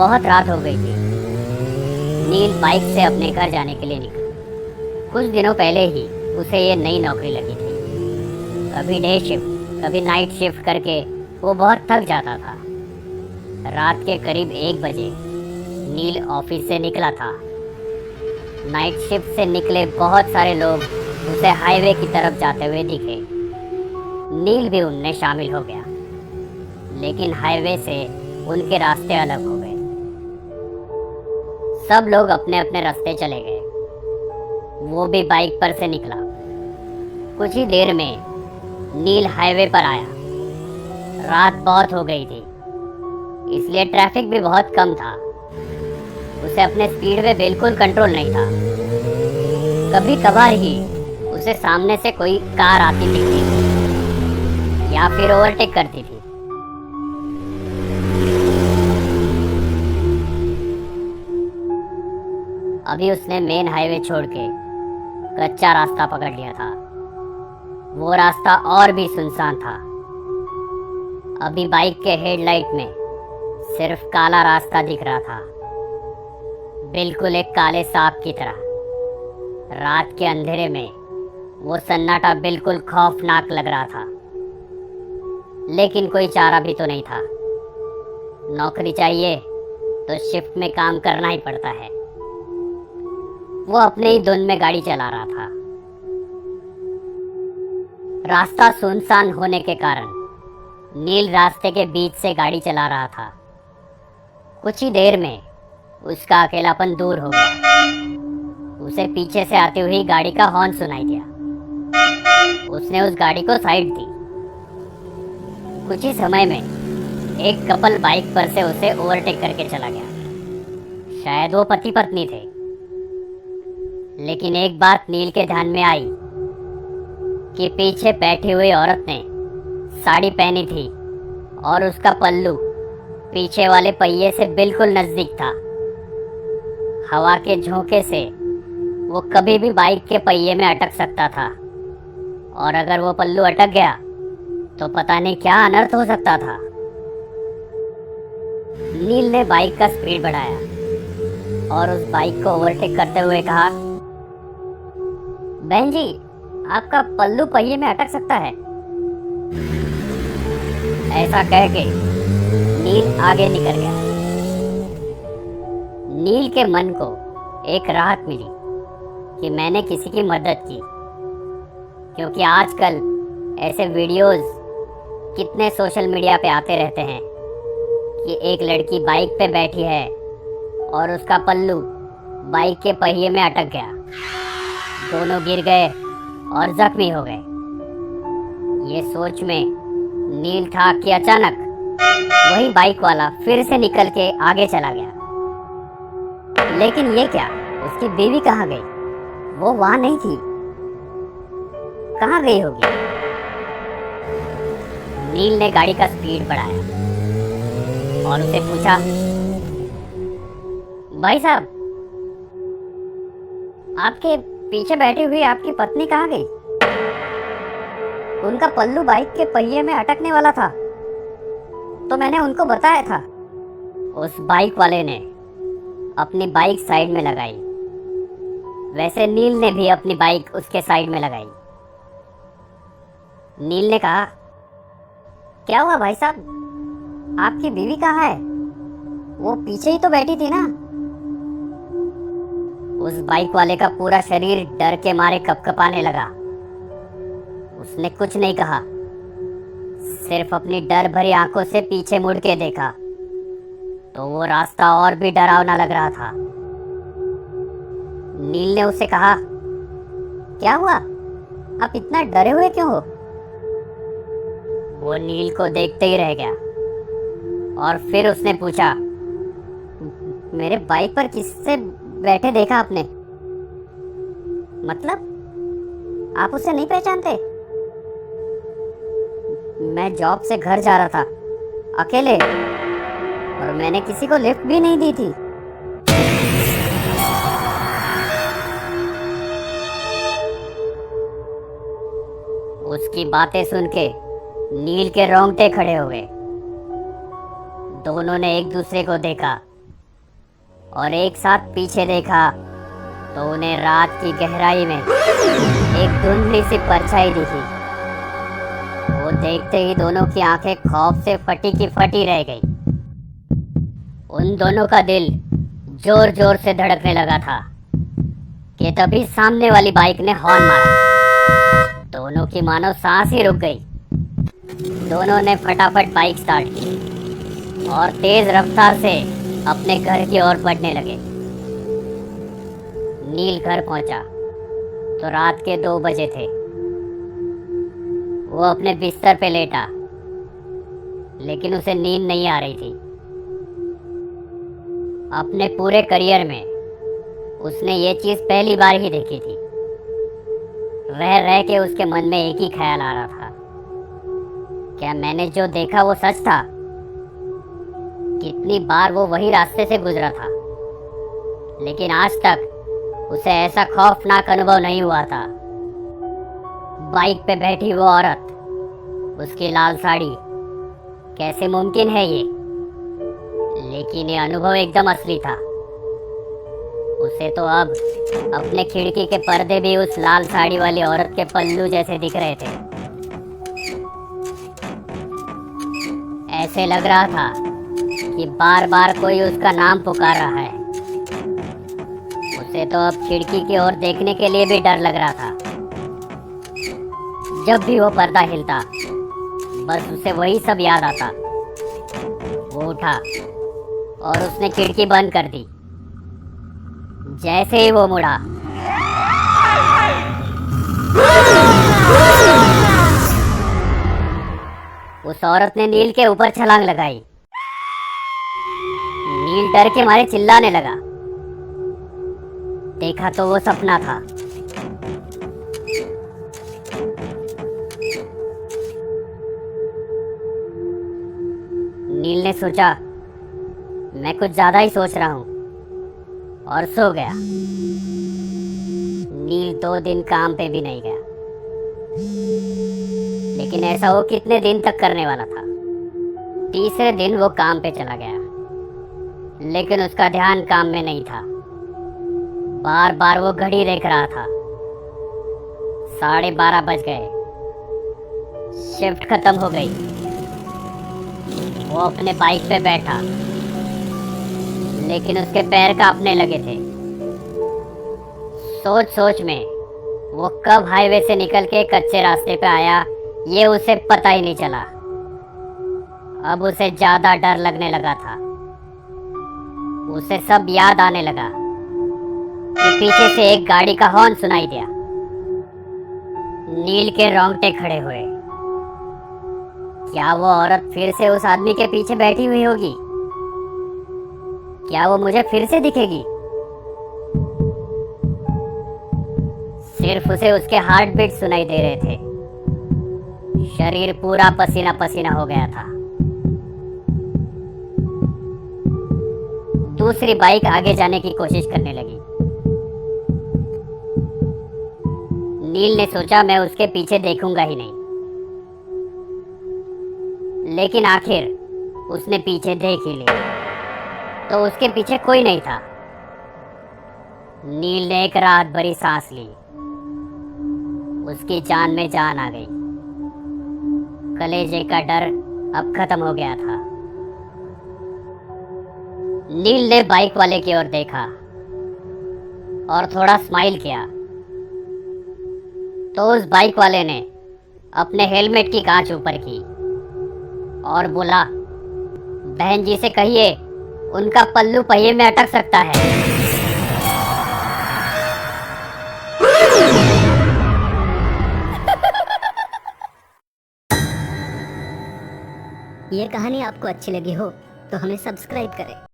बहुत रात हो गई थी। नील बाइक से अपने घर जाने के लिए निकला। कुछ दिनों पहले ही उसे ये नई नौकरी लगी थी। कभी डे शिफ्ट कभी नाइट शिफ्ट करके वो बहुत थक जाता था। रात के करीब 1 बजे नील ऑफिस से निकला था। नाइट शिफ्ट से निकले बहुत सारे लोग उसे हाईवे की तरफ जाते हुए दिखे। नील भी उनमें शामिल हो गया, लेकिन हाईवे से उनके रास्ते अलग हो गए। सब लोग अपने अपने रास्ते चले गए। वो भी बाइक पर से निकला। कुछ ही देर में नील हाईवे पर आया। रात बहुत हो गई थी, इसलिए ट्रैफिक भी बहुत कम था। उसे अपने स्पीड में बिल्कुल कंट्रोल नहीं था। कभी कभार ही उसे सामने से कोई कार आती दिखती थी या फिर ओवरटेक करती थी। अभी उसने मेन हाईवे छोड़ के कच्चा रास्ता पकड़ लिया था। वो रास्ता और भी सुनसान था। अभी बाइक के हेडलाइट में सिर्फ काला रास्ता दिख रहा था, बिल्कुल एक काले सांप की तरह। रात के अंधेरे में वो सन्नाटा बिल्कुल खौफनाक लग रहा था, लेकिन कोई चारा भी तो नहीं था। नौकरी चाहिए तो शिफ्ट में काम करना ही पड़ता है। वो अपने ही धुन में गाड़ी चला रहा था। रास्ता सुनसान होने के कारण नील रास्ते के बीच से गाड़ी चला रहा था। कुछ ही देर में उसका अकेलापन दूर हो गया। उसे पीछे से आती हुई गाड़ी का हॉर्न सुनाई दिया। उसने उस गाड़ी को साइड दी। कुछ ही समय में एक कपल बाइक पर से उसे ओवरटेक करके चला गया। शायद वो पति पत्नी थे। लेकिन एक बात नील के ध्यान में आई कि पीछे बैठी हुई औरत ने साड़ी पहनी थी और उसका पल्लू पीछे वाले पहिए से बिल्कुल नजदीक था। हवा के झोंके से वो कभी भी बाइक के पहिए में अटक सकता था, और अगर वो पल्लू अटक गया तो पता नहीं क्या अनर्थ हो सकता था। नील ने बाइक का स्पीड बढ़ाया और उस बाइक को ओवरटेक करते हुए कहा, बहन जी, आपका पल्लू पहिए में अटक सकता है। ऐसा कह के नील आगे निकल गया। नील के मन को एक राहत मिली कि मैंने किसी की मदद की, क्योंकि आजकल ऐसे वीडियोस कितने सोशल मीडिया पे आते रहते हैं कि एक लड़की बाइक पे बैठी है और उसका पल्लू बाइक के पहिए में अटक गया। दोनों गिर गए और जख्मी हो गए। ये सोच में नील था कि अचानक वही बाइक वाला फिर से निकल के आगे चला गया। लेकिन ये क्या, उसकी बीवी कहाँ गई? वो वहां नहीं थी। कहाँ गई होगी? नील ने गाड़ी का स्पीड बढ़ाया और उसे पूछा, भाई साहब, आपके पीछे बैठी हुई आपकी पत्नी कहाँ गई? उनका पल्लू बाइक के पहिए में अटकने वाला था, तो मैंने उनको बताया था। उस बाइक वाले ने अपनी बाइक साइड में लगाई। वैसे नील ने भी अपनी बाइक उसके साइड में लगाई। नील ने कहा, क्या हुआ भाई साहब, आपकी बीवी कहाँ है? वो पीछे ही तो बैठी थी ना। उस बाइक वाले का पूरा शरीर डर के मारे कपकपाने लगा। उसने कुछ नहीं कहा, सिर्फ अपनी डर भरी आंखों से पीछे मुड़ के देखा तो वो रास्ता और भी डरावना लग रहा था। नील ने उससे कहा, क्या हुआ, आप इतना डरे हुए क्यों हो? वो नील को देखते ही रह गया और फिर उसने पूछा, मेरे बाइक पर किससे बैठे देखा आपने? मतलब आप उसे नहीं पहचानते? मैं जॉब से घर जा रहा था अकेले, और मैंने किसी को लिफ्ट भी नहीं दी थी। उसकी बातें सुन के नील के रोंगटे खड़े हो गए। दोनों ने एक दूसरे को देखा और एक साथ पीछे देखा तो उन्हें रात की गहराई में एक धुंधली सी परछाई दिखी। वो देखते ही दोनों की आंखें खौफ से फटी की फटी रह गई। उन दोनों का दिल जोर जोर से धड़कने लगा था कि तभी सामने वाली बाइक ने हॉर्न मारा। दोनों की मानो सांस ही रुक गई। दोनों ने फटाफट बाइक स्टार्ट की और तेज रफ्तार से अपने घर की ओर बढ़ने लगे। नील घर पहुंचा तो रात के 2 बजे थे। वो अपने बिस्तर पे लेटा, लेकिन उसे नींद नहीं आ रही थी। अपने पूरे करियर में उसने ये चीज पहली बार ही देखी थी। रह रह के उसके मन में एक ही ख्याल आ रहा था, क्या मैंने जो देखा वो सच था? कितनी बार वो वही रास्ते से गुजरा था, लेकिन आज तक उसे ऐसा खौफनाक अनुभव नहीं हुआ था। बाइक पे बैठी वो औरत, उसकी लाल साड़ी, कैसे मुमकिन है ये? लेकिन ये अनुभव एकदम असली था। उसे तो अब अपने खिड़की के पर्दे भी उस लाल साड़ी वाली औरत के पल्लू जैसे दिख रहे थे। ऐसे लग रहा था कि बार बार कोई उसका नाम पुकार रहा है। उसे तो अब खिड़की की ओर देखने के लिए भी डर लग रहा था। जब भी वो पर्दा हिलता, बस उसे वही सब याद आता। वो उठा और उसने खिड़की बंद कर दी। जैसे ही वो मुड़ा, उस औरत ने नील के ऊपर छलांग लगाई। नील डर के मारे चिल्लाने लगा। देखा तो वो सपना था। नील ने सोचा, मैं कुछ ज्यादा ही सोच रहा हूं, और सो गया। नील 2 दिन काम पे भी नहीं गया, लेकिन ऐसा वो कितने दिन तक करने वाला था। तीसरे दिन वो काम पे चला गया, लेकिन उसका ध्यान काम में नहीं था। बार बार वो घड़ी देख रहा था। 12:30 बज गए। शिफ्ट खत्म हो गई। वो अपने बाइक पे बैठा, लेकिन उसके पैर कांपने लगे थे। सोच सोच में वो कब हाईवे से निकल के कच्चे रास्ते पे आया, ये उसे पता ही नहीं चला। अब उसे ज्यादा डर लगने लगा था। उसे सब याद आने लगा कि पीछे से एक गाड़ी का हॉर्न सुनाई दिया। नील के रोंगटे खड़े हुए। क्या वो औरत फिर से उस आदमी के पीछे बैठी हुई होगी? क्या वो मुझे फिर से दिखेगी? सिर्फ उसे उसके हार्ट बीट सुनाई दे रहे थे। शरीर पूरा पसीना पसीना हो गया था। दूसरी बाइक आगे जाने की कोशिश करने लगी। नील ने सोचा, मैं उसके पीछे देखूंगा ही नहीं। लेकिन आखिर उसने पीछे देख ही लिया, तो उसके पीछे कोई नहीं था। नील ने एक राहत भरी सांस ली। उसकी जान में जान आ गई। कलेजे का डर अब खत्म हो गया था। नील ने बाइक वाले की ओर देखा और थोड़ा स्माइल किया, तो उस बाइक वाले ने अपने हेलमेट की कांच ऊपर की और बोला, बहन जी से कहिए उनका पल्लू पहिए में अटक सकता है। ये कहानी आपको अच्छी लगी हो तो हमें सब्सक्राइब करें